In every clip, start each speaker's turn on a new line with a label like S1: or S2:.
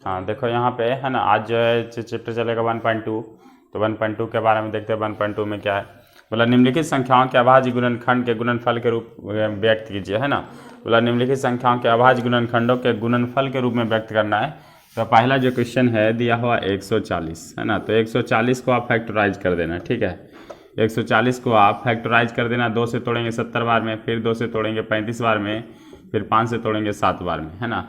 S1: हाँ देखो यहाँ पे है ना, आज जो है चैप्टर चलेगा 1.2। तो 1.2 के बारे में देखते हैं 1.2 में क्या है। बोला निम्नलिखित संख्याओं के अभाज्य गुणनखंड के गुणनफल के रूप में व्यक्त कीजिए, है ना। बोला निम्नलिखित संख्याओं के अभाज्य गुणनखंडों के गुणनफल के रूप में व्यक्त करना है। तो पहला जो क्वेश्चन है दिया हुआ 140, है ना। तो 140 को आप फैक्टराइज कर देना, ठीक है। 140 को आप फैक्टराइज कर देना। 2 से तोड़ेंगे 70 बार में, फिर 2 से तोड़ेंगे 35 बार में, फिर 5 से तोड़ेंगे 7 बार में, है ना।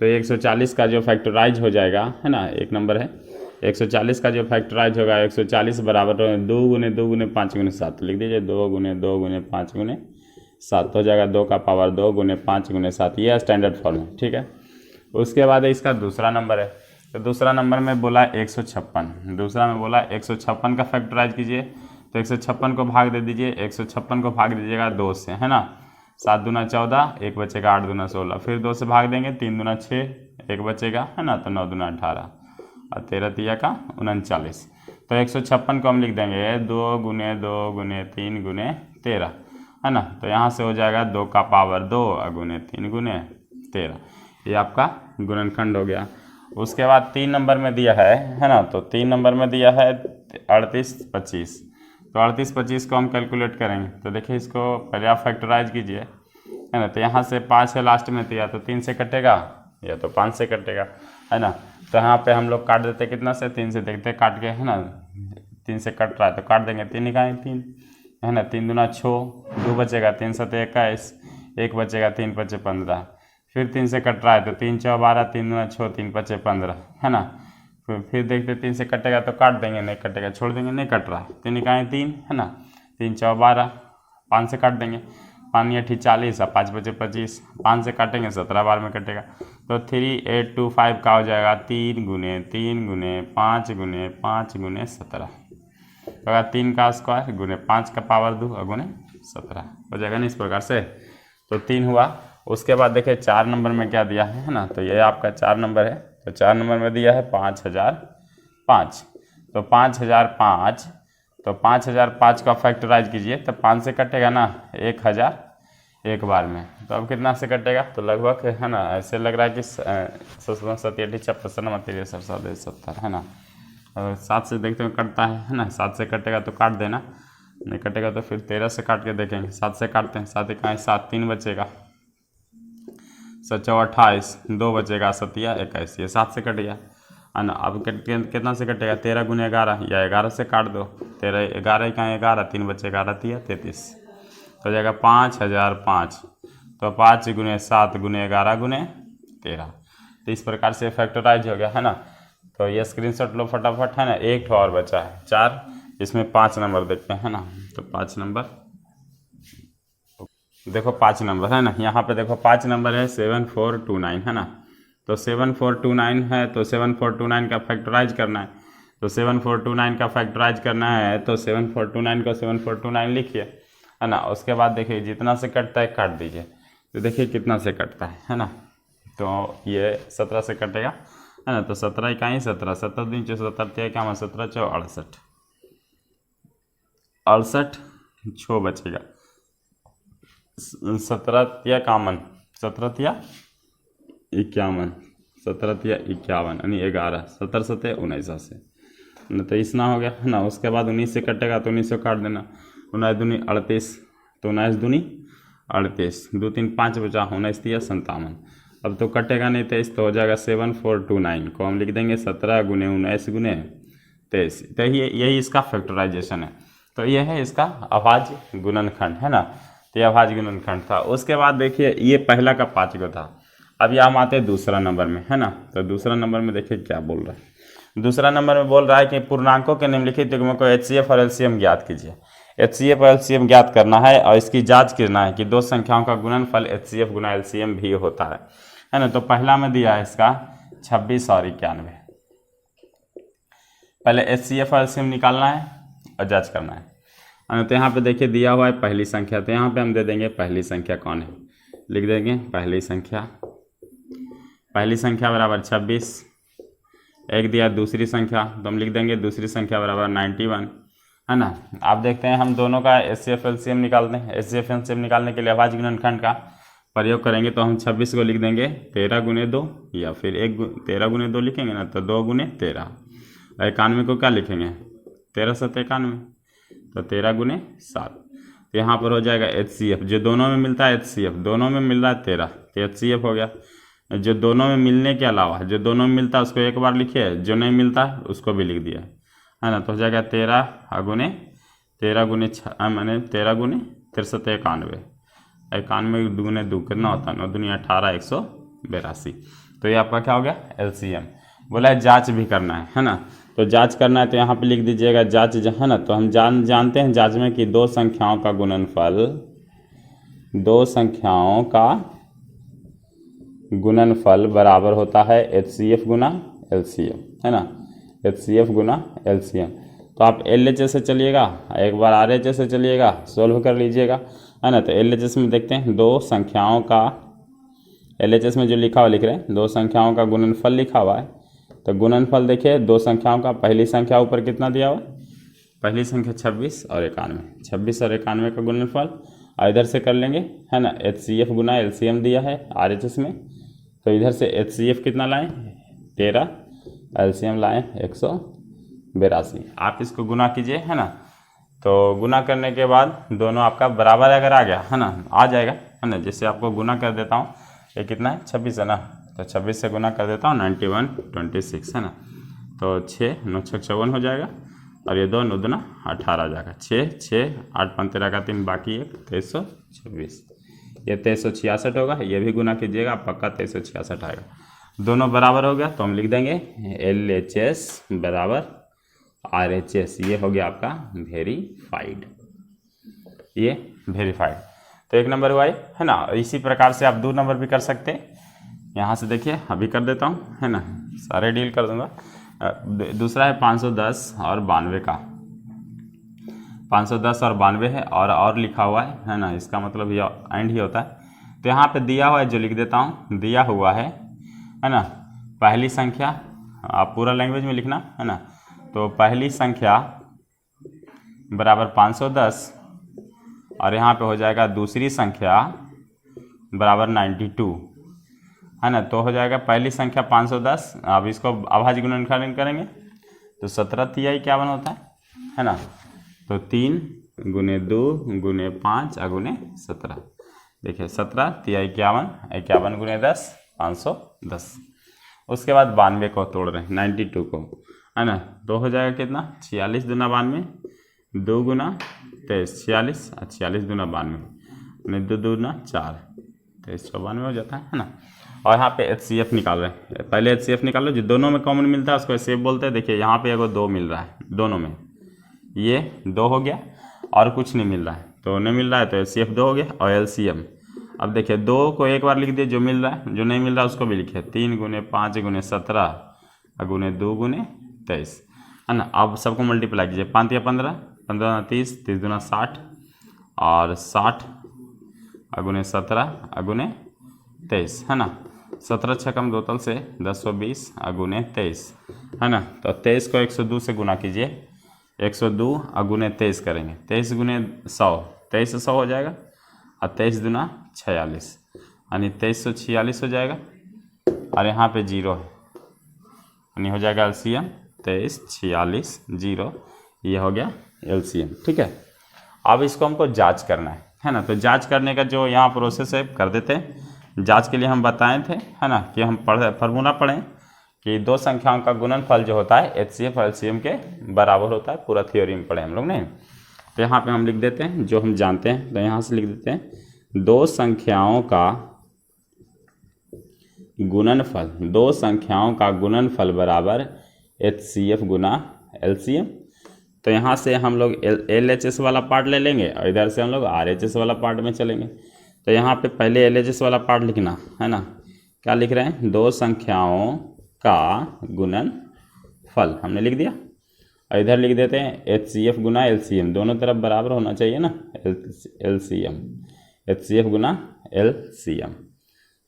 S1: तो 140 का जो फैक्टराइज हो जाएगा, है ना, एक नंबर है। 140 का जो फैक्टराइज होगा 140 बराबर 2 गुने 2 गुने 5 गुने 7 लिख दीजिए। 2 गुने 2 गुने 5 गुने 7 हो जाएगा। 2 का पावर 2 गुने 5 गुने 7, ये स्टैंडर्ड फॉर्म है, ठीक है। उसके बाद इसका दूसरा नंबर है। तो दूसरा नंबर में बोला 156, दूसरा में बोला 156 का फैक्टराइज कीजिए। तो 156 को भाग दे दीजिए। 156 को भाग दीजिएगा 2 से, है ना। 7 दूना 14, एक बचेगा। 8 दूना 16, फिर 2 से भाग देंगे। 3 दूना 6, एक बचेगा, है ना। तो 9 दूना 18 और 13 तिया का 39। तो 156 को हम लिख देंगे 2 गुने 2 गुने 3 गुने 13, है ना। तो यहाँ से हो जाएगा 2 का पावर 2 गुने 3 गुने 13, ये आपका गुणनखंड हो गया। उसके बाद 3 नंबर में दिया है ना। तो 3 नंबर में दिया है 38 25। तो 38 25 को हम कैलकुलेट करेंगे। तो देखिए इसको पहले आप फैक्टराइज कीजिए, है ना। तो यहाँ से 5 है लास्ट में, तो या तो 3 से कटेगा या तो 5 से कटेगा, है ना। तो यहाँ पे हम लोग काट देते कितना से, 3 से देखते काट के, है ना। 3 से कट रहा है तो काट देंगे। 3 निकालेंगे 3, है ना। 3 दूना 6, 2 बचेगा। 3 7 21, एक बचेगा। 3 5 15, फिर 3 से कट रहा है तो 3 4 12, 3 दूना 6, 3 5 15, है ना। फिर देखते 3 से कटेगा तो काट देंगे, नहीं कटेगा छोड़ देंगे, नहीं कट रहा है। 3 निकालें 3, है ना। 3 4 12, 5 से काट देंगे। 5 8 40 और 5 बचे 25, 5 से काटेंगे 17 बार में कटेगा। तो 3825 का हो जाएगा 3 गुने 3 गुने 5 गुने 5 गुने 17, तो 3 का स्क्वायर गुने 5 का पावर 2 और गुने 17 हो जाएगा ना, इस प्रकार से। तो 3 हुआ। उसके बाद देखिए 4 नंबर में क्या दिया है ना। तो ये आपका 4 नंबर है। तो 4 नंबर में दिया है 5005। तो 5005, तो 5005 का फैक्टराइज कीजिए। तो 5 से कटेगा ना 1000 एक बार में। तो अब कितना से कटेगा, तो लगभग, है ना, ऐसे लग रहा है कि 7 56 70, है ना। और 7 से देखते हैं कटता है ना। 7 से कटेगा तो काट देना, नहीं कटेगा तो फिर 13 से काट के देखेंगे। 7 से काटते हैं, 7 इकाई 7, 3 बचेगा। 7 चौ 28, 2 बचेगा। 7 या 21, ये 7 से कट गया, है ना। अब कितना से कटेगा, 13 गुने 11 या 11 से काट दो। 13 11 इकाई 11, 3 बचे 11 तिया 33, तो हो जाएगा 5005। तो 5 गुने 7 गुने 11 गुने 13। तो इस प्रकार से फैक्टराइज हो गया, है ना। तो ये स्क्रीनशॉट लो फटाफट, है ना। एक ठो और बचा है 4, इसमें 5 नंबर देखते हैं, है ना। तो 5 नंबर देखो, 5 नंबर है ना। यहाँ पे देखो 5 नंबर है 7429, है ना। तो 7429 है, तो 7429 का फैक्टराइज करना है। तो 7429 का फैक्टराइज करना है तो 7429 को 7429 लिखिए, है ना। उसके बाद देखिए जितना से कटता है काट दीजिए। तो देखिए कितना से कटता है ना। तो ये 17 से कटेगा, है ना। तो 17 इकाई 17, 17 दिन 17 क्या 17 चौ 68, 68 छो बचेगा। 17 तिया कामन, 17 तिया 51, 17 तिया 51 यानी 11, 17 सत्ते 19 से न, तो इतना हो गया, है ना। उसके बाद 19 से कटेगा तो 19 से काट देना। 19 दूनी 38, तो 19 दूनी 38, 2 3 5 बचा। 19 तिया 57, अब तो कटेगा नहीं 23, तो हो जाएगा 7429 को हम लिख देंगे 17 गुने 19 गुने 23। तो यही इसका फैक्टराइजेशन है। तो ये है इसका अभाज्य गुणनखंड, है ना। तो ये अभाज्य गुणनखंड था। उसके बाद देखिए ये पहला का 5 को था। अब हम आते हैं दूसरा नंबर में, है ना। तो दूसरा नंबर में देखिए क्या बोल रहा है। दूसरा नंबर में बोल रहा है कि पूर्णांकों के निम्नलिखित युग्मों को HCF और LCM ज्ञात कीजिए। HCF और LCM ज्ञात करना है और इसकी जांच करना है कि दो संख्याओं का गुणनफल HCF गुना LCM भी होता है ना। तो पहला में दिया है इसका 26 और 91। पहले HCF और LCM निकालना है और जांच करना है। तो यहाँ पे देखिए दिया हुआ है पहली संख्या, तो यहाँ पे हम दे देंगे पहली संख्या कौन है, लिख देंगे पहली संख्या बराबर 26। एक दिया दूसरी संख्या, तो हम लिख देंगे दूसरी संख्या बराबर 91, है ना। आप देखते हैं हम दोनों का HCF LCM निकालते हैं। HCF LCM निकालने के लिए अभाज्य गुणनखंड का प्रयोग करेंगे तो हम 26 को लिख देंगे 13 गुने 2, या फिर 13 गुने 2 लिखेंगे ना तो 2 गुने 13। 91 को क्या लिखेंगे 13 7 91, तो 13 गुने 7। तो यहाँ पर हो जाएगा HCF, जो दोनों में मिलता है HCF, दोनों में मिल रहा है 13, तो HCF हो गया। जो दोनों में मिलने के अलावा जो दोनों में मिलता है उसको एक बार लिखिए, जो नहीं मिलता है उसको भी लिख दिया है ना। तो हो जाएगा 13 गुने 13 गुने 63 91, 91 दुगुने 2 कितना होता है 9 दुनिया 18 182। तो ये आपका क्या हो गया LCM। बोला है जांच भी करना है ना। तो जांच करना है तो यहाँ पे लिख दीजिएगा जांच है ना। तो हम जानते हैं जांच में कि दो संख्याओं का गुणनफल बराबर होता है HCF गुना LCM, है ना, HCF गुना LCM। तो आप LHS से चलिएगा, एक बार RHS से चलिएगा, सोल्व कर लीजिएगा, है ना। तो LHS में देखते हैं दो संख्याओं का, LHS में जो लिखा हुआ लिख रहे हैं दो संख्याओं का गुणनफल लिखा हुआ है। तो गुणनफल देखिए दो संख्याओं का, पहली संख्या ऊपर कितना दिया हुआ है, पहली संख्या 26 और 91, 26 और 91 का गुणनफल, और इधर से कर लेंगे, है ना, HCF गुना LCM दिया है RHS में। तो इधर से HCF कितना लाएं 13, LCM लाएं 182। आप इसको गुना कीजिए, है ना। तो गुना करने के बाद दोनों आपका बराबर अगर आ गया, है ना, आ जाएगा, है ना। जैसे आपको गुना कर देता हूँ, ये कितना है 26 है ना, तो 26 से गुना कर देता हूँ 91 26, है ना। तो 6 9 6 54 हो जाएगा, और ये 2 9 दूना 18 आ जाएगा, 6 6 8 5 13 का 3 बाकी 1 2326। ये 2366 होगा, ये भी गुना कीजिएगा पक्का 2366 आएगा। दोनों बराबर हो गया तो हम लिख देंगे LHS बराबर RHS। ये हो गया आपका वेरीफाइड, ये वेरीफाइड। तो 1 नंबर हुआ है ना। इसी प्रकार से आप 2 नंबर भी कर सकते हैं। यहाँ से देखिए अभी कर देता हूँ, है ना, सारे डील कर दूंगा। दूसरा है 510 और 92 का, 510 और 92 है, और लिखा हुआ है ना, इसका मतलब ये एंड ही होता है। तो यहाँ पे दिया हुआ है जो लिख देता हूँ, दिया हुआ है ना, पहली संख्या, आप पूरा लैंग्वेज में लिखना, है ना। तो पहली संख्या बराबर 510, और यहाँ पे हो जाएगा दूसरी संख्या बराबर 92, है ना। तो हो जाएगा पहली संख्या 510, अब इसको अभाज्य गुणनखंड करेंगे तो 17 तिहाई 51 होता है ना। तो 3 गुने 2 गुने 5 गुने 17, देखिए 17 तिहाई 51, 51 गुने 10 510। उसके बाद 92 को तोड़ रहे हैं, 92 को, है ना। तो हो जाएगा कितना 46 दूना 92, 2 गुना 23 46, 46 दूना 92, 2 दूना 4 23 94 हो जाता है ना। और यहाँ पे HCF निकाल रहे हैं, पहले HCF निकाल लो, जो दोनों में कॉमन मिलता है उसको HCF बोलते हैं। देखिए यहाँ पे एगो 2 मिल रहा है, दोनों में ये 2 हो गया, और कुछ नहीं मिल रहा है, तो नहीं मिल रहा है तो HCF 2 हो गया। और LCM, अब देखिए 2 को एक बार लिख दिए, जो मिल रहा है, जो नहीं मिल रहा है उसको भी लिखे, 3 गुने 5 गुने 17 गुने 2 गुने 23, है ना। अब सबको मल्टीप्लाई कीजिए, 5 या 15, 15 30, 30 दूना 60, और 60 गुने 17 गुने 23, है ना। 17 छकम 2 तल से 1020 गुने 23, है ना। तो 23 को 102 से गुना कीजिए, 102 गुने 23 करेंगे, 23 गुने 100, 23 से 100 हो जाएगा, और 23 दूना 46, यानी 2346 हो जाएगा, और यहाँ पे 0 है, यानी हो जाएगा LCM 23 46 0, ये हो गया LCM, ठीक है। अब इसको हमको जांच करना है ना। तो जांच करने का जो यहाँ प्रोसेस है कर देते हैं। जांच के लिए हम बताए थे, है ना, कि हम फार्मूला पढ़ें कि दो संख्याओं का गुणनफल जो होता है HCF और LCM के बराबर होता है, पूरा थ्योरी में पढ़े हम लोग ने। तो यहाँ पे हम लिख देते हैं जो हम जानते हैं, तो यहाँ से लिख देते हैं दो संख्याओं का गुणनफल बराबर HCF गुना LCM। तो यहाँ से हम लोग LHS वाला पार्ट ले लेंगे, और इधर से हम लोग RHS वाला पार्ट में चलेंगे। तो यहाँ पे पहले LHS वाला पार्ट लिखना, है ना। क्या लिख रहे हैं, दो संख्याओं का गुणनफल हमने लिख दिया, और इधर लिख देते हैं HCF गुना LCM, दोनों तरफ बराबर होना चाहिए ना, LCM HCF गुना LCM।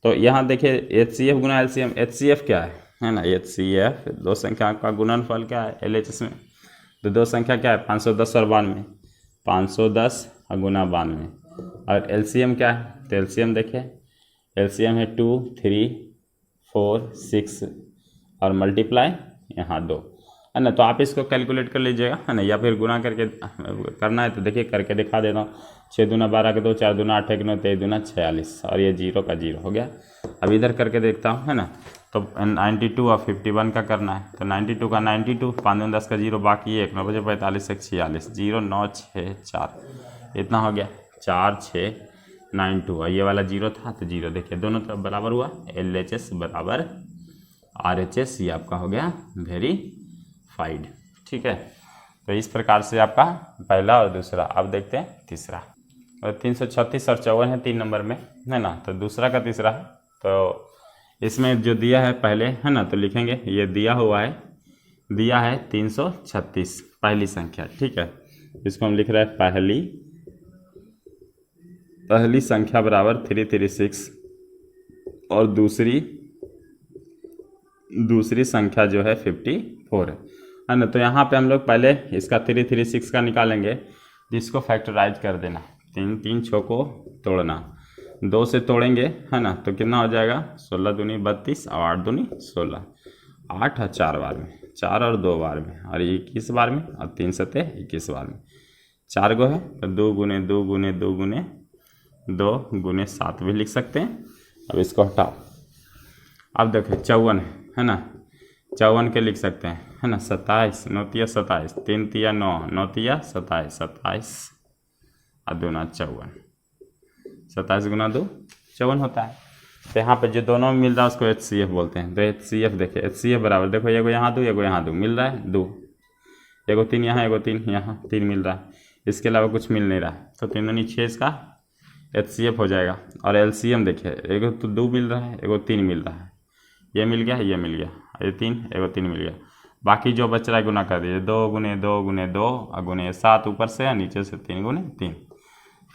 S1: तो यहाँ देखिए HCF गुना LCM, HCF क्या है ना, HCF दो संख्याओं का गुणनफल क्या है LHS में, तो दो संख्या क्या है 510 और 92, 510 गुना 92, और LCM क्या है, तो LCM देखिए एलसीएम है 2, 3, 4, 6 और मल्टीप्लाई यहाँ 2, है ना। तो आप इसको कैलकुलेट कर लीजिएगा, है ना, या फिर गुना करके करना है तो देखिए करके दिखा देता हूँ। 6 दूना 12 के 2, 4 दूना 8 के 9, 23 दूना 46 और ये 0 का 0 हो गया। अब इधर करके देखता हूँ, है ना। तो 92 और 51 का करना है तो 92 का 92, 5 दूना 10 का 0, बाकी 1, 9 बजे 45 1 46, 0 9 6 4, इतना हो गया 4 6 9 2 और ये वाला 0 था तो 0। देखिए दोनों तरफ बराबर हुआ, LHS बराबर RHS, ये आपका हो गया वेरीफाइड। ठीक है, तो इस प्रकार से आपका पहला और दूसरा। अब देखते हैं तीसरा। और 336 और 54 है 3 नंबर में, है ना। तो दूसरा का तीसरा है, तो इसमें जो दिया है पहले, है ना, तो लिखेंगे ये दिया हुआ है, दिया है 336 पहली संख्या। ठीक है, इसको हम लिख रहे हैं पहली संख्या बराबर 336 और दूसरी संख्या जो है 54 है ना। तो यहाँ पे हम लोग पहले इसका 336 का निकालेंगे, जिसको फैक्टराइज कर देना, 3 3 6 को तोड़ना, 2 से तोड़ेंगे, है ना। तो कितना हो जाएगा 16 दूनी 32 और 8 दूनी 16, 8 और 4 बार में, 4 और 2 बार में और 21 बार में और 3 सते 21 बार में, 4 गो है तो 2 गुने 2 गुने 2 गुने 2 गुने 7 भी लिख सकते हैं। अब इसको हटाओ। अब देखो 54 है ना, 54 के लिख सकते हैं, है ना। 27 9 तिया 27, 3 तिया 9, 9 तिया 27, 27 और 2 ना 54, 27 गुना 2 54 होता है। तो यहाँ पे जो दोनों में मिल रहा है उसको HCF बोलते हैं। तो HCF देखिए, HCF बराबर देखो, एगो यहाँ 2 एगो यहाँ 2 मिल रहा है, 2 एगो 3 यहाँ एगो 3 यहाँ 3 मिल रहा है, इसके अलावा कुछ मिल नहीं रहा है। तो 3 दूनी 6 इसका HCF हो जाएगा। और LCM देखिए, एगो तो 2 मिल रहा है एगो 3 मिल रहा है, ये मिल गया ये मिल गया, ये 3 एगो 3 मिल गया, बाकी जो बच रहा है गुना कर दीजिए, 2 गुने 2 गुने 2 और गुने 7 ऊपर से और नीचे से 3 गुने 3।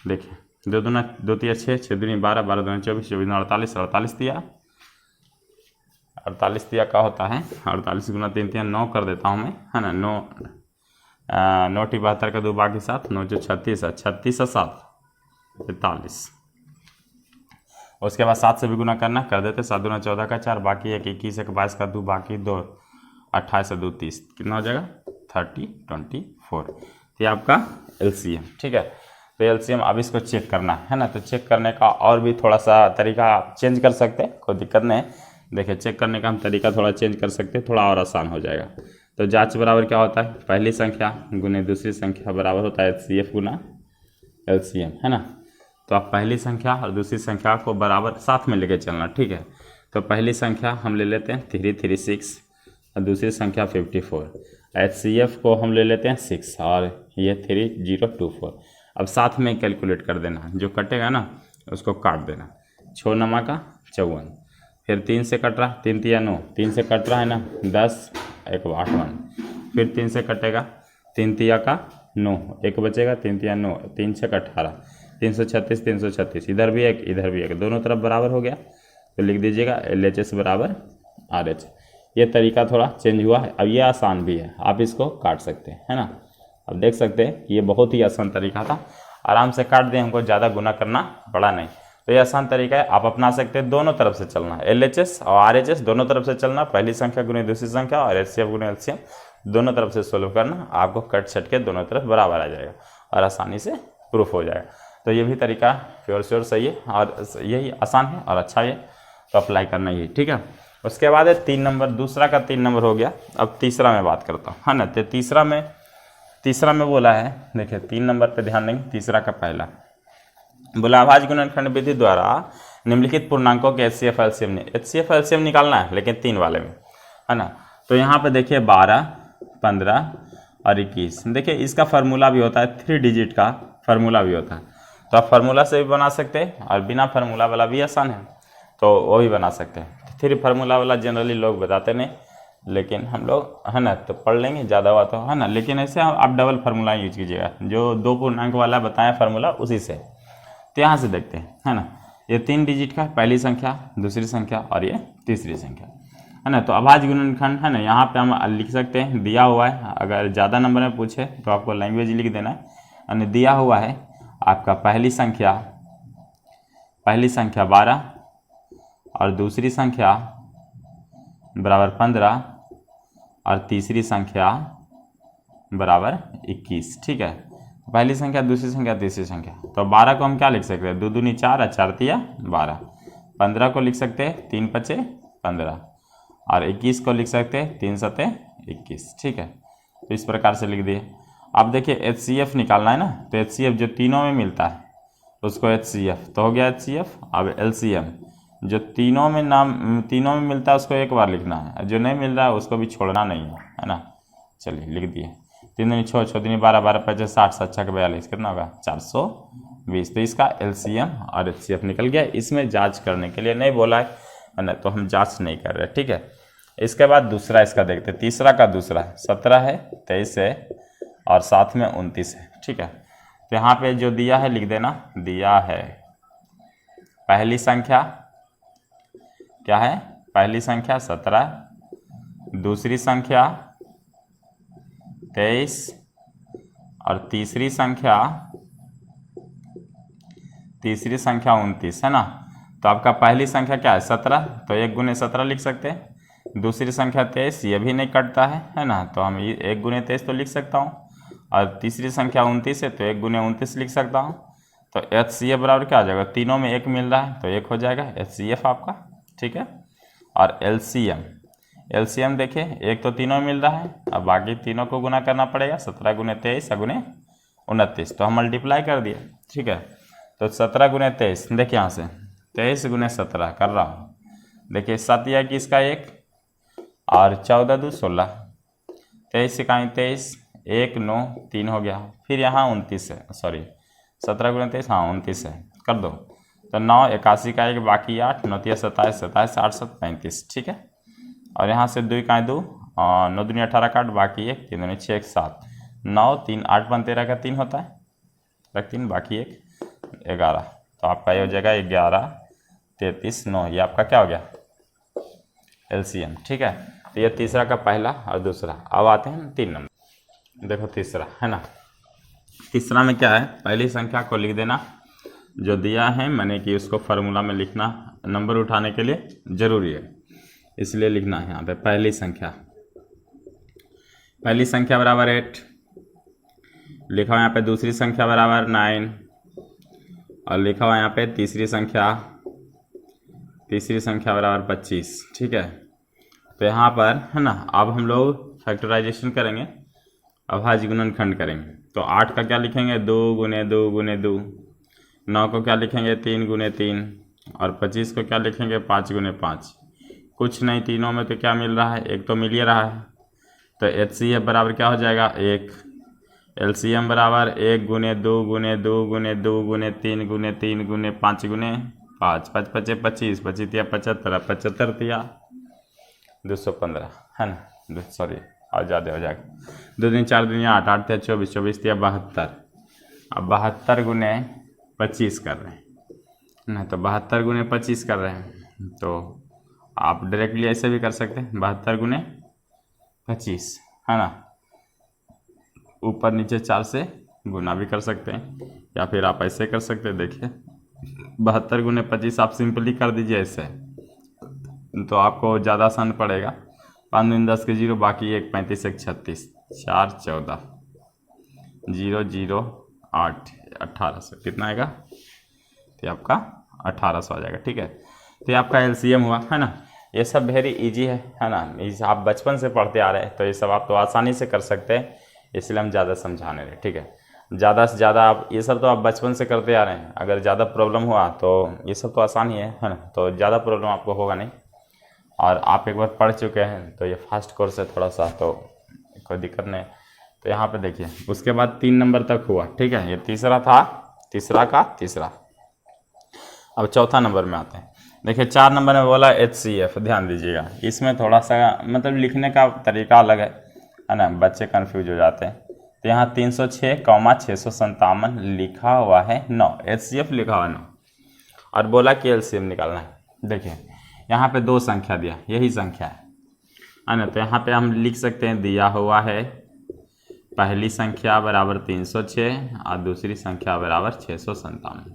S1: देखिए 2 दूना 2 तिया 6, 6 दूनी 12, 12 दूनी 24, 24 48, 48 तिया 48 तिया का होता है 48 गुना 3 तिया 9 कर देता हूँ मैं, है ना। 9 टी 72 का 2 बाकी 7, 9 जो 36 है, 36 और 7 45। उसके बाद 7 से भी गुना करना कर देते, 7 दूना 14 का 4, बाकी 1 21 1 22 का 2 बाकी 2 28 2 30, कितना हो जाएगा 30 24। ये आपका LCM। ठीक है, तो LCM अब इसको चेक करना है ना। तो चेक करने का और भी थोड़ा सा तरीका आप चेंज कर सकते हैं, कोई दिक्कत नहीं है। देखिए चेक करने का हम तरीका थोड़ा चेंज कर सकते हैं, थोड़ा और आसान हो जाएगा। तो जांच बराबर क्या होता है, पहली संख्या गुने दूसरी संख्या बराबर होता है HCF गुना LCM, है ना। तो आप पहली संख्या और दूसरी संख्या को बराबर साथ में लेके चलना। ठीक है, तो पहली संख्या हम ले लेते हैं 336 और दूसरी संख्या 54, HCF को हम ले लेते हैं 6 और ये 3024। अब साथ में कैलकुलेट कर देना, जो कटेगा ना उसको काट देना। 6 नमा का 54, फिर 3 से कट रहा, 3 तिया 9, 3 से कट रहा है ना 10, 1 58, फिर 3 से कटेगा, 3 तिया का 9, 1 बचेगा, 3 तिया 9, 3 6 18, 336 336, इधर भी 1 इधर भी 1, दोनों तरफ बराबर हो गया। तो लिख दीजिएगा LHS बराबर RH। ये तरीका थोड़ा चेंज हुआ है, अब ये आसान भी है, आप इसको काट सकते हैं, है ना। अब देख सकते हैं कि ये बहुत ही आसान तरीका था, आराम से काट दें, हमको ज़्यादा गुना करना पड़ा नहीं। तो ये आसान तरीका है, आप अपना सकते हैं। दोनों तरफ से चलना है, LHS और RHS दोनों तरफ से चलना, पहली संख्या गुने दूसरी संख्या और HCF गुने LCM दोनों तरफ से सोल्व करना, आपको कट छट के दोनों तरफ बराबर आ जाएगा और आसानी से प्रूफ हो जाएगा। तो ये भी तरीका प्योर श्योर सही है और यही आसान है और अच्छा है, तो अप्लाई करना ही। ठीक है, उसके बाद है 3 नंबर, दूसरा का 3 नंबर हो गया। अब तीसरा में बात करता हूँ, है ना। तो तीसरा में बोला है, देखिए 3 नंबर पे ध्यान देंगे, तीसरा का पहला बोला अभाज्य गुणनखंड विधि द्वारा निम्नलिखित पूर्णांकों के HCF LCM निकालना है, लेकिन 3 वाले में, है ना। तो यहाँ पे देखिए 12 15 और 21, देखिए इसका फार्मूला भी होता है, 3 डिजिट का फार्मूला भी होता है। तो आप फार्मूला से भी बना सकते हैं और बिना फार्मूला वाला भी आसान है, तो वो भी बना सकते हैं। 3 फार्मूला वाला जनरली लोग बताते नहीं, लेकिन हम लोग, है ना, तो पढ़ लेंगे ज़्यादा हुआ तो, है ना। लेकिन ऐसे आप डबल फार्मूला यूज कीजिएगा, जो 2 पूर्णांक वाला बताएं फार्मूला उसी से। तो यहाँ से देखते हैं, है ना। ये 3 डिजिट का पहली संख्या दूसरी संख्या और ये तीसरी संख्या, है ना। तो अभाज्य गुणनखंड, है ना, यहाँ पे हम लिख सकते हैं, दिया हुआ है। अगर ज़्यादा नंबर में पूछे तो आपको लैंग्वेज लिख देना है, यानी दिया हुआ है आपका पहली संख्या 12 और दूसरी संख्या बराबर 15 और तीसरी संख्या बराबर 21। ठीक है, पहली संख्या, दूसरी संख्या, तीसरी संख्या। तो 12 को हम क्या लिख सकते हैं, 2 दूनी 4 और 4 तिया 12। 15 को लिख सकते हैं 3 पचे 15 और 21 को लिख सकते हैं 3 सते 21। ठीक है, तो इस प्रकार से लिख दिए। अब देखिए HCF निकालना है ना, तो HCF जो तीनों में मिलता है उसको HCF तो हो गया HCF। अब LCM जो तीनों में मिलता है उसको एक बार लिखना है, जो नहीं मिल रहा है उसको भी छोड़ना नहीं है ना। चलिए लिख दिए। 3 दूनी 6, 6 दूनी 12, 12 पचे 60, 7 छक 42, कितना होगा 420। तो इसका LCM और HCF निकल गया। इसमें जांच करने के लिए नहीं बोला है ना, तो हम जांच नहीं कर रहे। ठीक है, इसके बाद दूसरा इसका देखते हैं। तीसरा का दूसरा 17 है, 23 है और साथ में 29 है। ठीक है, तो यहाँ पे जो दिया है लिख देना। दिया है पहली संख्या क्या है, पहली संख्या 17, दूसरी संख्या 23 और तीसरी संख्या 29 है ना। तो आपका पहली संख्या क्या है 17, तो 1 गुने 17 लिख सकते हैं। दूसरी संख्या 23, ये भी नहीं कटता है ना, तो हम 1 गुने 23 तो लिख सकता हूँ। और तीसरी संख्या 29 है, तो 1 गुने 29 लिख सकता हूँ। तो HCF बराबर क्या हो जाएगा, तीनों में 1 मिल रहा है तो 1 हो जाएगा HCF आपका। ठीक है, और LCM देखिए, 1 तो तीनों में मिल रहा है, अब बाकी तीनों को गुना करना पड़ेगा। 17 गुने 23 गुने 29, तो हम मल्टीप्लाई कर दिए। ठीक है, तो 17 गुने 23, देखिए यहाँ से 23 गुने 17 कर रहा हूँ। देखिए 7 या 21 का 1 और 14 2 16, 23 इकाई 23, 1 9 3 हो गया। फिर यहाँ 29 है, सॉरी 17 गुने 23, हाँ 29 है, कर दो। तो 9 81 का 1 बाकी 8, 9 तिया 27, 27 8 7 35। ठीक है, और यहाँ से 2 इकाई 2, 9 दूनी 18 का 8 बाकी 1, 3 दूनी 6 1 7, 9 3 8 1 13 का 3 होता है, रख 3 बाकी 1 11। तो आपका ये हो जाएगा 11 33 9, ये आपका क्या हो गया LCM। ठीक है, तो ये तीसरा का पहला और दूसरा। अब आते हैं 3 नंबर। देखो तीसरा है ना, तीसरा में क्या है, पहली संख्या को लिख देना जो दिया है, मैंने कि उसको फार्मूला में लिखना नंबर उठाने के लिए जरूरी है, इसलिए लिखना है यहाँ पे। पहली संख्या बराबर 8 लिखा हुआ यहाँ पे, दूसरी संख्या बराबर 9 और लिखा हुआ यहाँ पे तीसरी संख्या बराबर 25। ठीक है, तो यहाँ पर है ना, अब हम लोग फैक्टराइजेशन करेंगे, अभाज्य गुणनखंड करेंगे। तो 8 का क्या लिखेंगे 2 गुने 2 गुने 2, 9 को क्या लिखेंगे 3 गुने 3 और 25 को क्या लिखेंगे 5 गुने 5। कुछ नहीं, तीनों में तो क्या मिल रहा है, 1 तो मिल ही रहा है। तो HCF बराबर क्या हो जाएगा 1, LCM बराबर 1 गुने 2 गुने 2 गुने 2 गुने 3 गुने 3 गुने 5 गुने 5, 5 पचे 25, 25 तिया 75, 75 तिया 215 है ना, सॉरी और ज़्यादा हो जाएगा। 2 दिन 4 दिन 8, 8 तिया 24, 24 तिया 72। अब 72 गुने 25 कर रहे हैं ना, तो 72 गुने 25 कर रहे हैं, तो आप डायरेक्टली ऐसे भी कर सकते हैं 72 गुने 25 है ना, ऊपर नीचे 4 से गुना भी कर सकते हैं, या फिर आप ऐसे कर सकते हैं। देखिए 72 गुने 25 आप सिंपली कर दीजिए ऐसे, तो आपको ज़्यादा आसान पड़ेगा। 5 दिन 10 के 0 बाकी 1, 35 1 36, 4 14 0 0 8 1800, कितना आएगा, तो आपका 1800 आ जाएगा। ठीक है, तो ये आपका LCM हुआ है ना। ये सब वेरी इजी है ना, इस आप बचपन से पढ़ते आ रहे हैं, तो ये सब आप तो आसानी से कर सकते हैं, इसलिए हम ज़्यादा समझाने रहे। ठीक है, ज़्यादा से ज़्यादा आप ये सब तो आप बचपन से करते आ रहे हैं, अगर ज़्यादा प्रॉब्लम हुआ तो ये सब तो आसान ही है ना, तो ज़्यादा प्रॉब्लम आपको होगा नहीं, और आप एक बार पढ़ चुके हैं, तो ये फास्ट कोर्स है थोड़ा सा, तो कोई दिक्कत नहीं। तो यहाँ पे देखिए उसके बाद 3 नंबर तक हुआ। ठीक है, ये तीसरा था, तीसरा का तीसरा। अब चौथा नंबर में आते हैं। देखिए 4 नंबर में बोला HCF, ध्यान दीजिएगा, इसमें थोड़ा सा मतलब लिखने का तरीका अलग है ना, बच्चे कंफ्यूज हो जाते हैं। तो यहाँ 306,657 लिखा हुआ है 9, HCF लिखा हुआ है 9, और बोला कि LCM निकालना है। देखिए यहाँ पे 2 संख्या दिया, यही संख्या है ना, तो यहाँ पे हम लिख सकते हैं, दिया हुआ है पहली संख्या बराबर 306 और दूसरी संख्या बराबर 657,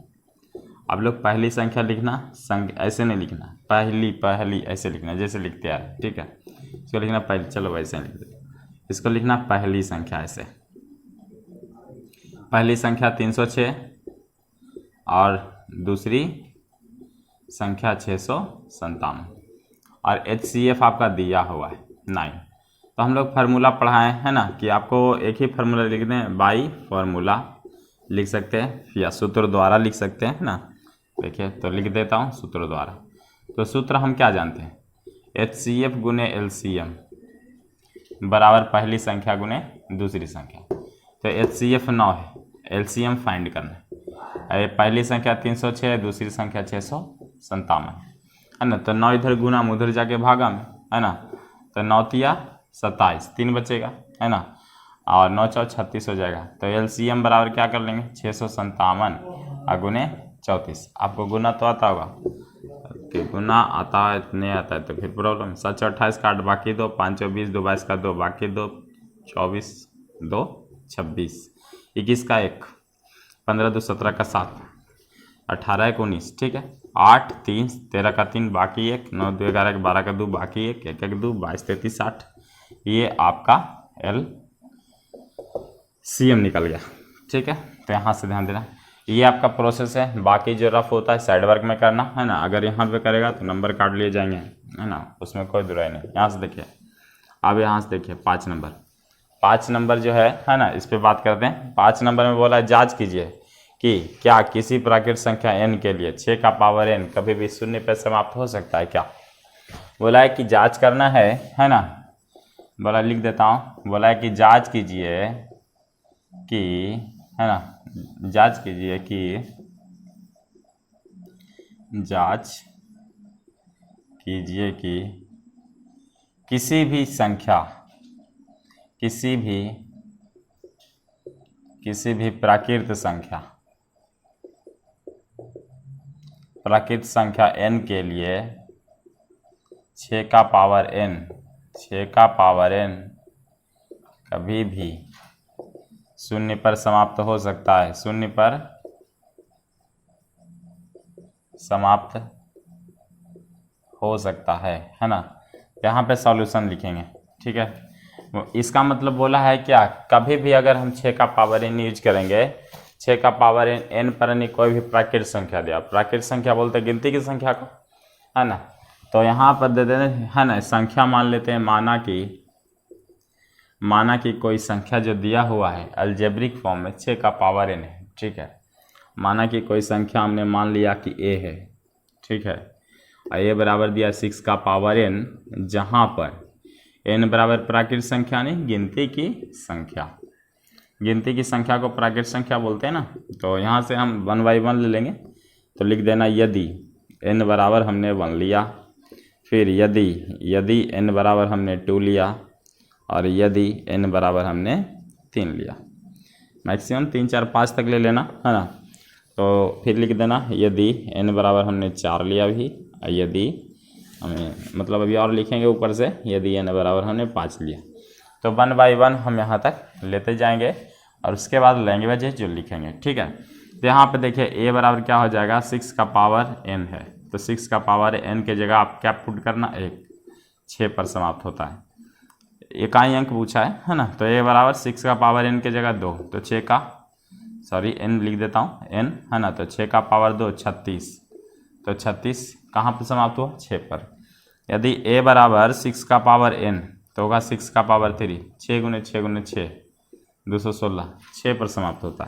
S1: आप लोग पहली संख्या लिखना, ऐसे नहीं लिखना, पहली पहली ऐसे लिखना जैसे लिखते आ रहे, ठीक है। इसको लिखना पहली, चलो वैसे लिख दो, इसको लिखना पहली संख्या ऐसे। पहली संख्या 306 और दूसरी संख्या 657 और HCF आपका दिया हुआ है 9। तो हम लोग फार्मूला पढ़ाए हैं ना कि आपको एक ही फार्मूला लिख दें, बाई फार्मूला लिख सकते हैं या सूत्र द्वारा लिख सकते हैं ना। देखिए तो लिख देता हूँ सूत्र द्वारा। तो सूत्र हम क्या जानते हैं, HCF गुने LCM बराबर पहली संख्या गुने दूसरी संख्या। तो HCF 9 है, LCM फाइंड करना है। पहली संख्या 306 है, दूसरी संख्या 657 है ना। तो 9 इधर गुना में उधर जाके भागा में है ना। तो 9 तिया 27, 3 बचेगा है ना, और 9 चौ 36 हो जाएगा। तो LCM बराबर क्या कर लेंगे 657 और गुने 34। आपको गुना तो आता होगा कि गुना आता है नहीं आता है तो फिर प्रॉब्लम। 7 28 काट बाकी 2, 5 20 2 22 का 2 बाकी 2, 24 2 26, 21 का 1, 15 2 17 का 7, 18 1 19, ठीक है। 8 3 13 का 3 बाकी 1, 9 2 11 12 का 2 बाकी 1, 1 1 2 22 33 60। ये आपका LCM निकल गया, ठीक है। तो यहाँ से ध्यान देना, ये आपका प्रोसेस है। बाकी जो रफ होता है साइड वर्क में करना है ना। अगर यहाँ पे करेगा तो नंबर काट लिए जाएंगे है ना, उसमें कोई दुराई नहीं। यहाँ से देखिए, अब यहाँ से देखिए 5 नंबर, 5 नंबर जो है ना, इस पे बात करते हैं। 5 नंबर में बोला है जांच कीजिए कि क्या किसी प्राकृत संख्या n के लिए 6 का पावर n कभी भी शून्य पे समाप्त हो सकता है क्या। बोला है कि जांच करना है ना। बोला लिख देता हूँ, बोला है कि जांच कीजिए कि है ना, जांच कीजिए कि किसी भी संख्या, किसी भी प्राकृत संख्या n के लिए 6 का पावर n कभी भी शून्य पर समाप्त हो सकता है, शून्य पर समाप्त हो सकता है ना। यहाँ पे सॉल्यूशन लिखेंगे, ठीक है। इसका मतलब बोला है क्या, कभी भी अगर हम 6 का पावर n यूज करेंगे, 6 का पावर n पर यानी कोई भी प्राकृत संख्या दिया, प्राकृत संख्या बोलते हैं गिनती की संख्या को है ना। तो यहाँ पर दे देते है ना, संख्या मान लेते हैं, माना कि कोई संख्या जो दिया हुआ है अलजेब्रिक फॉर्म में 6 का पावर n है, ठीक है। माना कि कोई संख्या हमने मान लिया कि a है, ठीक है, और a बराबर दिया 6 का पावर n, जहाँ पर n बराबर प्राकृत संख्या नहीं गिनती की संख्या, गिनती की संख्या को प्राकृत संख्या बोलते हैं ना। तो यहाँ से हम 1 बाई 1 ले लेंगे। तो लिख देना यदि n बराबर हमने 1 लिया, फिर यदि n बराबर हमने 2 लिया, और यदि n बराबर हमने 3 लिया, मैक्सिमम 3 4 5 तक ले लेना है ना। तो फिर लिख देना यदि n बराबर हमने 4 लिया भी, यदि हमें मतलब अभी और लिखेंगे ऊपर से, यदि n बराबर हमने 5 लिया। तो 1 बाई 1 हम यहाँ तक लेते जाएंगे और उसके बाद लैंग्वेज जो लिखेंगे, ठीक है। तो यहाँ पे देखिए a बराबर क्या हो जाएगा 6 का पावर n है, तो 6 का पावर n के जगह आप क्या पुट करना 1, 6 पर समाप्त होता है, इकाई अंक पूछा है ना। तो a बराबर 6 का पावर n के जगह 2, तो 6 का n लिख देता हूँ n है ना। तो 6 का पावर 2 36, तो 36 कहाँ पर समाप्त हुआ 6 पर। यदि a बराबर 6 का पावर n तो होगा 6 का पावर 3, 6 गुने 6 गुने 6 216, 6 पर समाप्त होता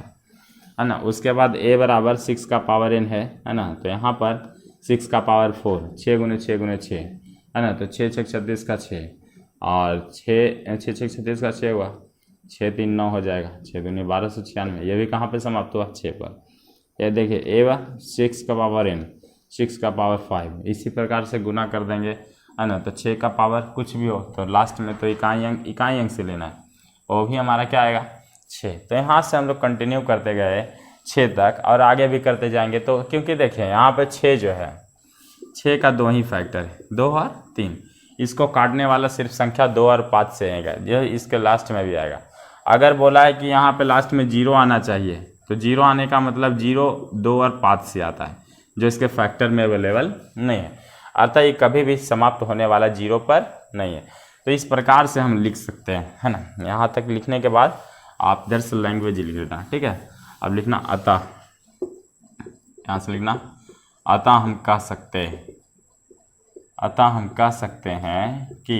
S1: है ना। उसके बाद a बराबर 6 का पावर n है ना। तो यहाँ पर 6 का पावर 4, 6 गुने 6 गुने 6 है ना। तो 6 6 36 का 6 और 6 6 6 36 का 6 हुआ, 6 3 9 हो जाएगा, 6 दूनी 1296। ये भी कहाँ पे समाप्त हुआ 6 पर। ये देखिए a 6 का पावर n, 6 का पावर 5, इसी प्रकार से गुना कर देंगे है ना। तो 6 का पावर कुछ भी हो तो लास्ट में तो इकाई अंक से लेना है, वो भी हमारा क्या आएगा 6। तो यहाँ से हम लोग कंटिन्यू करते गए 6 तक और आगे भी करते जाएंगे। तो क्योंकि देखिए यहाँ पे 6 जो है 6 का 2 ही फैक्टर है, 2 और 3, इसको काटने वाला सिर्फ संख्या 2 और 5 से आएगा, जो इसके लास्ट में भी आएगा। अगर बोला है कि यहाँ पे लास्ट में 0 आना चाहिए, तो 0 आने का मतलब 0 2 और 5 से आता है। जो इसके फैक्टर में अवेलेबल नहीं है, अतः ये कभी भी समाप्त होने वाला जीरो पर नहीं है। तो इस प्रकार से हम लिख सकते हैं, है ना। यहाँ तक लिखने के बाद आप इधर से लैंग्वेज लिख लेना, ठीक है। अब लिखना अतः, यहाँ से लिखना अतः हम कह सकते हैं, अतः हम कह सकते हैं कि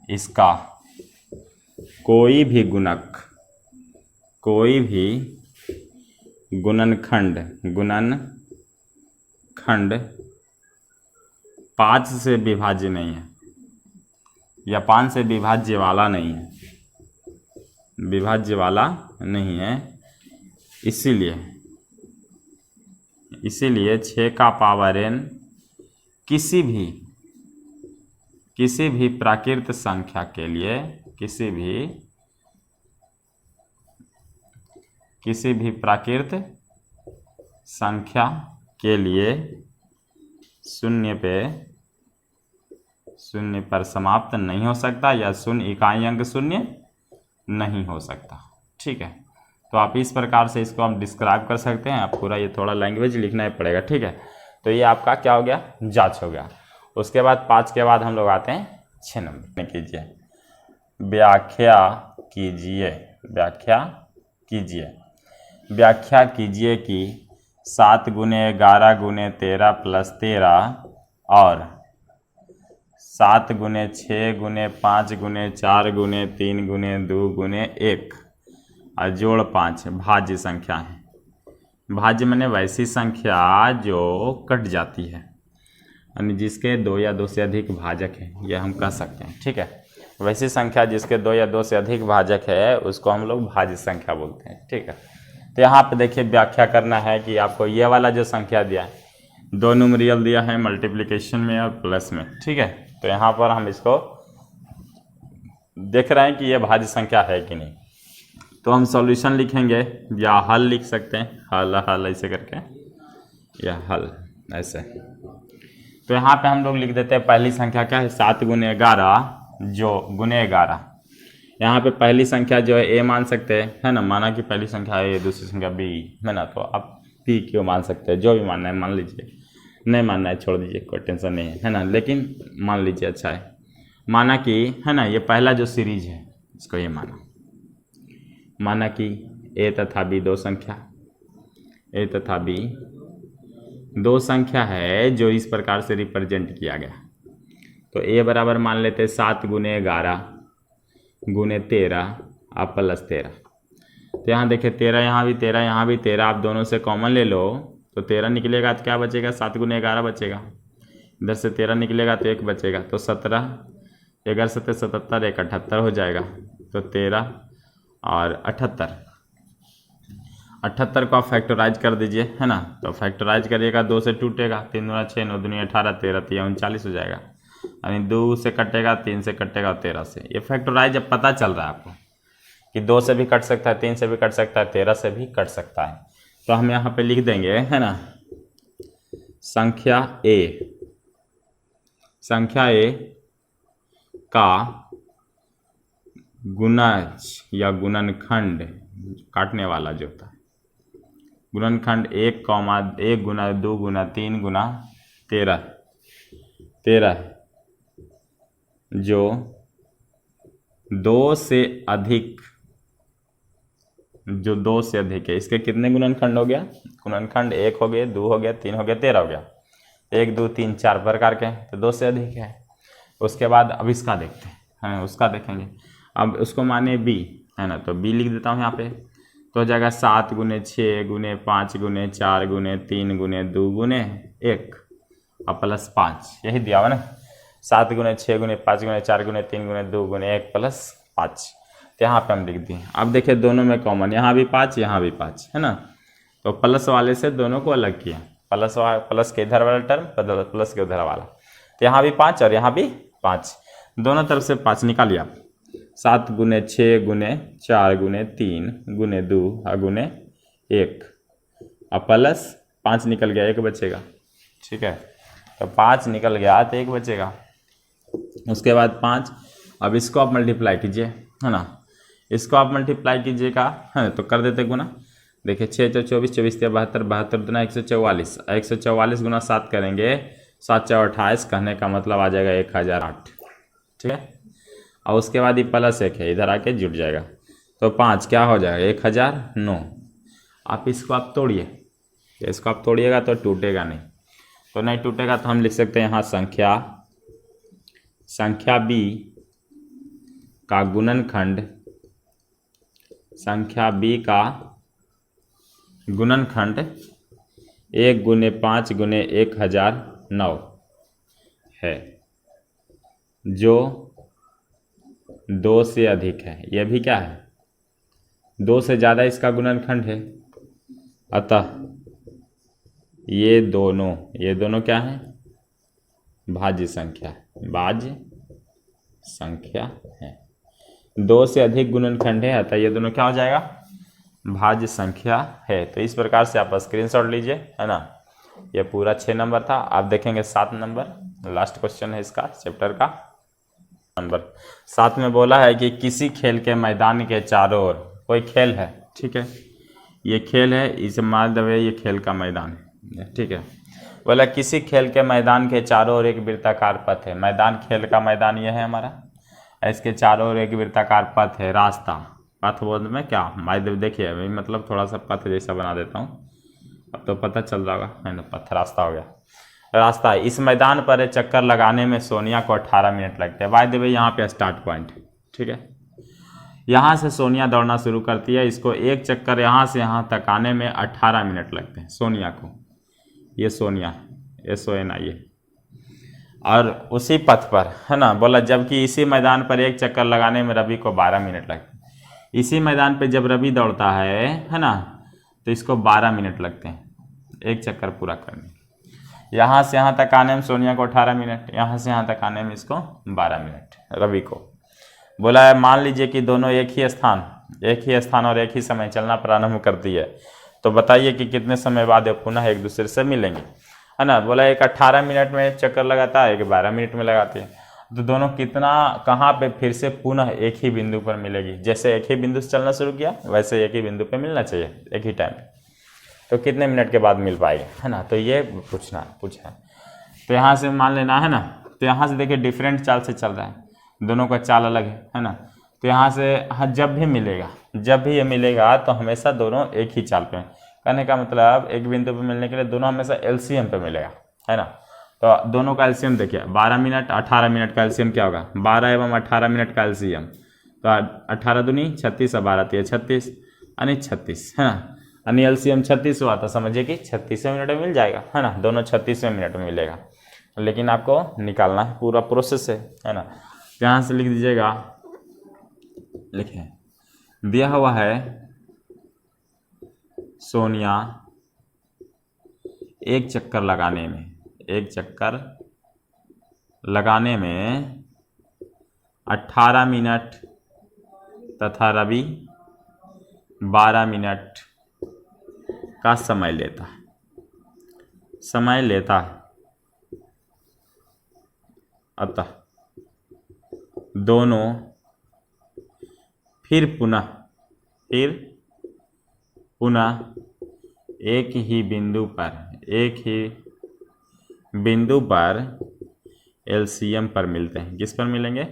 S1: इसका कोई भी गुणक, कोई भी गुणनखंड 5 से विभाज्य नहीं है या 5 से विभाज्य वाला नहीं है, विभाज्य वाला नहीं है। इसीलिए 6 का पावर n किसी भी प्राकृत संख्या के लिए, किसी भी प्राकृत संख्या के लिए शून्य पर समाप्त नहीं हो सकता या शून्य इकाई अंक शून्य नहीं हो सकता, ठीक है। तो आप इस प्रकार से इसको हम डिस्क्राइब कर सकते हैं। आप पूरा ये थोड़ा लैंग्वेज लिखना ही पड़ेगा, ठीक है। तो ये आपका क्या हो गया, जांच हो गया। उसके बाद 5 के बाद हम लोग आते हैं 6 नंबर में। कीजिए, व्याख्या कीजिए कि 7 गुने 11 गुने 13 प्लस 13 और 7 गुने 6 गुने 5 गुने 4 गुने 3 गुने 2 गुने 1 और जोड़ 5 भाज्य संख्या है। भाज्य माने वैसी संख्या जो कट जाती है, यानी जिसके 2 या 2 से अधिक भाजक है, यह हम कह सकते हैं, ठीक है। वैसी संख्या जिसके 2 या 2 से अधिक भाजक है उसको हम लोग भाज्य संख्या बोलते हैं, ठीक है। तो यहाँ पे देखिए व्याख्या करना है कि आपको ये वाला जो संख्या दिया है, 2 न्यूमेरियल दिया है मल्टीप्लिकेशन में और प्लस में, ठीक है। तो यहाँ पर हम इसको देख रहे हैं कि ये भाज्य संख्या है कि नहीं। तो हम सॉल्यूशन लिखेंगे या हल लिख सकते हैं, हल ऐसे करके, या हल ऐसे। तो यहाँ पे हम लोग लिख देते हैं पहली संख्या क्या है, 7 गुने 11 जो गुने 11। यहाँ पे पहली संख्या जो है ए मान सकते हैं, है ना। माना कि पहली संख्या ए, दूसरी संख्या बी, है ना। तो आप पी क्यों मान सकते हैं, जो भी मानना है मान लीजिए, नहीं मानना है छोड़ दीजिए, कोई टेंशन नहीं है ना। लेकिन मान लीजिए, अच्छा है। माना कि, है ना, ये पहला जो सीरीज है इसको ये माना कि ए तथा बी दो संख्या है जो इस प्रकार से रिप्रेजेंट किया गया। तो ए बराबर मान लेते 7 गुने 11 गुने 13 आप प्लस 13। तो यहाँ देखिए 13 यहाँ भी 13 यहाँ भी 13, आप दोनों से कॉमन ले लो तो 13 निकलेगा तो क्या बचेगा, 7 गुने 11 बचेगा। इधर से 13 निकलेगा तो 1 बचेगा, तो 17, 11 7 77, 1 78 हो जाएगा। तो 13 और 78 को आप फैक्टराइज कर दीजिए, है ना। तो फैक्टराइज करिएगा, 2 से टूटेगा, 3 दूना 6 9 दूनी 18 13 3 39 हो जाएगा। यानी 2 से कटेगा, 3 से कटेगा और 13 से। ये फैक्टराइज अब पता चल रहा है आपको कि 2 से भी कट सकता है, 3 से भी कट सकता है, 13 से भी कट सकता है। तो हम यहाँ पे लिख देंगे, है ना, संख्या ए का गुणज या गुणनखंड, काटने वाला जो होता है, गुणनखंड 1 गुना 2 गुना 3 गुना 13 जो 2 से अधिक है। इसके कितने गुणनखंड हो गया, गुणनखंड 1 हो गया, 2 हो गया, 3 हो गया, 13 हो गया। 1 2 3 4 प्रकार के, तो 2 से अधिक है। उसके बाद अब इसका देखते हैं, उसका देखेंगे। अब उसको माने बी, है ना, तो बी लिख देता हूँ यहाँ पे। तो हो जाएगा 7 गुने 6 गुने 5 गुने 4 गुने 3 गुने 2 गुने 1 और प्लस 5, यही दिया हुआ ना। 7 गुने 6 गुने 5 गुने 4 गुने 3 गुने 2 गुने 1 प्लस 5। तो यहाँ पे हम लिख दिए। अब देखिए दोनों में कॉमन, यहाँ भी 5 यहाँ भी 5, है ना। तो प्लस वाले से दोनों को अलग किया, प्लस के इधर वाला टर्म, प्लस के उधर वाला। तो यहाँ भी 5 और यहाँ भी 5, दोनों तरफ से 5 निकालिए आप। 7 गुने 6 गुने 4 गुने 3 गुने 2 और गुने 1 और प्लस 5 निकल गया, 1 बचेगा, ठीक है। तो 5 निकल गया तो 1 बचेगा। उसके बाद 5, अब इसको आप मल्टीप्लाई कीजिए, है ना। इसको आप मल्टीप्लाई कीजिएगा, है तो कर देते गुना। देखिए 6 तो 24, 24 या 72, 72 दुना 144, 144 गुना 7 करेंगे, 7 4 28, कहने का मतलब आ जाएगा 1008। ठीक है, और उसके बाद ये +1 है, इधर आके जुट जाएगा, तो 5 क्या हो जाएगा 1009। आप इसको आप तोड़िए, इसको आप तोड़िएगा तो टूटेगा नहीं, तो नहीं टूटेगा तो हम लिख सकते हैं यहाँ संख्या b का गुणनखंड, संख्या b का गुणनखंड 1 × 5 × 1009 है, जो 2 से अधिक है। यह भी क्या है, 2 से ज़्यादा इसका गुणनखंड है। अतः ये दोनों क्या है, भाज्य संख्या है। 2 से अधिक गुणनखंड है, अतः ये दोनों क्या हो जाएगा, भाज्य संख्या है। तो इस प्रकार से आप स्क्रीनशॉट लीजिए, है ना। ये पूरा 6 नंबर था। आप देखेंगे 7 नंबर, लास्ट क्वेश्चन है इसका चैप्टर का। नंबर 7 में बोला है कि किसी खेल के मैदान के चारों ओर, कोई खेल है, ठीक है, ये खेल है, इसे मान दबे ये खेल का मैदान है, ठीक है। बोला किसी खेल के मैदान के चारों ओर एक वृत्ताकार पथ है। मैदान, खेल का मैदान ये है हमारा, इसके चारों ओर एक वृत्ताकार पथ है, रास्ता। पथ बोल में क्या, मैं देखिए अभी मतलब थोड़ा सा पथ जैसा बना देता हूँ, अब तो पता चल रहा होगा, है ना, पथ रास्ता हो गया, रास्ता। इस मैदान पर चक्कर लगाने में सोनिया को 18 मिनट लगते हैं। बाय द वे यहाँ पे स्टार्ट पॉइंट, ठीक है, यहाँ से सोनिया दौड़ना शुरू करती है, इसको एक चक्कर यहाँ से यहाँ तक आने में 18 मिनट लगते हैं सोनिया को। ये सोनिया SONIA ये, और उसी पथ पर, है ना, बोला जबकि इसी मैदान पर एक चक्कर लगाने में रवि को 12 मिनट लगते हैं। इसी मैदान पे जब रवि दौड़ता है ना, तो इसको 12 मिनट लगते हैं एक चक्कर पूरा करने। यहाँ से यहाँ तक आने में सोनिया को 18 मिनट, यहाँ से यहाँ तक आने में इसको 12 मिनट रवि को। बोला है मान लीजिए कि दोनों एक ही स्थान और एक ही समय चलना प्रारंभ करती है, तो बताइए कि कितने समय बाद ये पुनः एक दूसरे से मिलेंगे, है ना। बोला एक 18 मिनट में चक्कर लगाता है, एक 12 मिनट में लगाती है, तो दोनों कहाँ पे फिर से पुनः एक ही बिंदु पर मिलेगी। जैसे एक ही बिंदु से चलना शुरू किया, वैसे एक ही बिंदु पे मिलना चाहिए एक ही टाइम, तो कितने मिनट के बाद मिल पाएगी, है ना। तो ये पूछा है। तो यहाँ से मान लेना, है ना, तो यहाँ से देखिए डिफरेंट चाल से चल रहा है, दोनों का चाल अलग है ना। तो यहाँ से जब भी ये मिलेगा तो हमेशा दोनों एक ही चाल पे। कहने का मतलब एक बिंदु पे मिलने के लिए दोनों हमेशा LCM पे मिलेगा, है ना। तो दोनों का LCM देखिए, 12 मिनट 18 मिनट का LCM क्या होगा, 12 एवं 18 मिनट का LCM, तो 18 दूनी 36 और 12 3 36 यानी 36, है ना। यानी LCM 36 हुआ, तो समझिए कि 36वें मिनट में मिल जाएगा, है ना। दोनों 36वें मिनट में मिलेगा, लेकिन आपको निकालना है, पूरा प्रोसेस है ना। यहाँ से लिख दीजिएगा, लिखें, दिया हुआ है सोनिया एक चक्कर लगाने में 18 मिनट तथा रवि 12 मिनट का समय लेता है। अतः दोनों फिर पुनः एक ही बिंदु पर LCM पर मिलते हैं। किस पर मिलेंगे,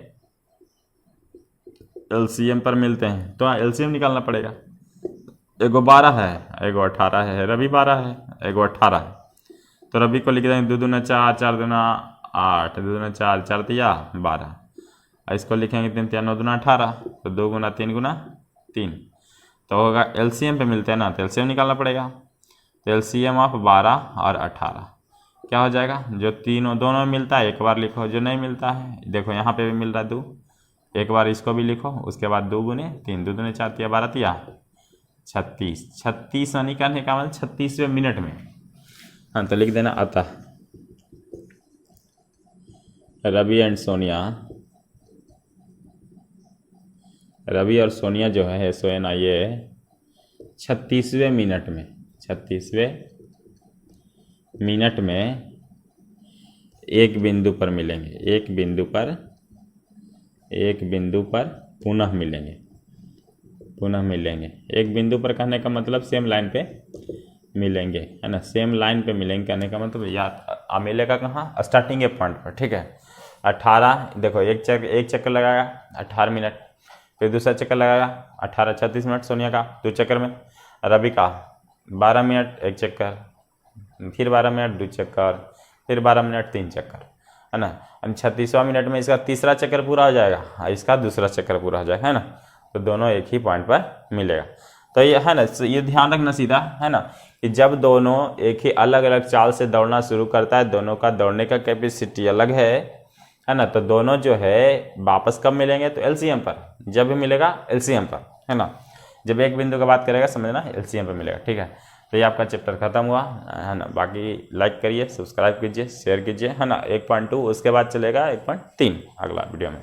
S1: LCM पर मिलते हैं। तो LCM निकालना पड़ेगा, एगो 12 है, एगो 18 है, रवि 12 है, एगो 18 है, तो रवि को लिख देंगे 2 दूना 4, 4 दूना 8, 2 दूना 4, 4 तिया 12, इसको लिखेंगे 3 तिया 9 दूना 18, तो 2 गुना 3 गुना 3, तो होगा LCM पे मिलते हैं ना, तो LCM निकालना पड़ेगा। तो LCM ऑफ 12 और 18 क्या हो जाएगा, जो दोनों मिलता है एक बार लिखो, जो नहीं मिलता है देखो यहाँ पे भी मिल रहा है 2, एक बार इसको भी लिखो, उसके बाद 2 गुने 3, 2 दूने 4 तिया 12 तिया 36 निकालने का मतलब 36वें मिनट में, हाँ। तो लिख देना, अतः रवि और सोनिया जो है SONIA 36वें मिनट में एक बिंदु पर मिलेंगे, एक बिंदु पर पुनः मिलेंगे, पुनः मिलेंगे। एक बिंदु पर कहने का मतलब सेम लाइन पे मिलेंगे, है ना, सेम लाइन पे मिलेंगे कहने का मतलब या मिलेगा कहाँ, स्टार्टिंग के पॉइंट पर, ठीक है। 18 देखो एक चक्कर लगाएगा 18 मिनट, फिर दूसरा चक्कर लगाएगा 18-36 मिनट सोनिया का 2 चक्कर में, रवि का 12 मिनट 1 चक्कर, फिर 12 मिनट 2 चक्कर, फिर 12 मिनट 3 चक्कर, है ना। 36वां मिनट में इसका तीसरा चक्कर पूरा हो जाएगा, इसका दूसरा चक्कर पूरा हो जाएगा, है ना। तो दोनों एक ही पॉइंट पर मिलेगा। तो ये है ना, ये ध्यान रखना सीधा, है ना, कि जब दोनों एक ही अलग अलग चाल से दौड़ना शुरू करता है, दोनों का दौड़ने का कैपेसिटी अलग है ना, तो दोनों जो है वापस कब मिलेंगे, तो एलसीएम पर, जब भी मिलेगा एलसीएम पर, है ना। जब एक बिंदु का बात करेगा समझना एलसीएम पर मिलेगा, ठीक है। तो ये आपका चैप्टर खत्म हुआ, है ना। बाकी लाइक करिए, सब्सक्राइब कीजिए, शेयर कीजिए, है ना। 1.2 उसके बाद चलेगा 1.3 अगला वीडियो में।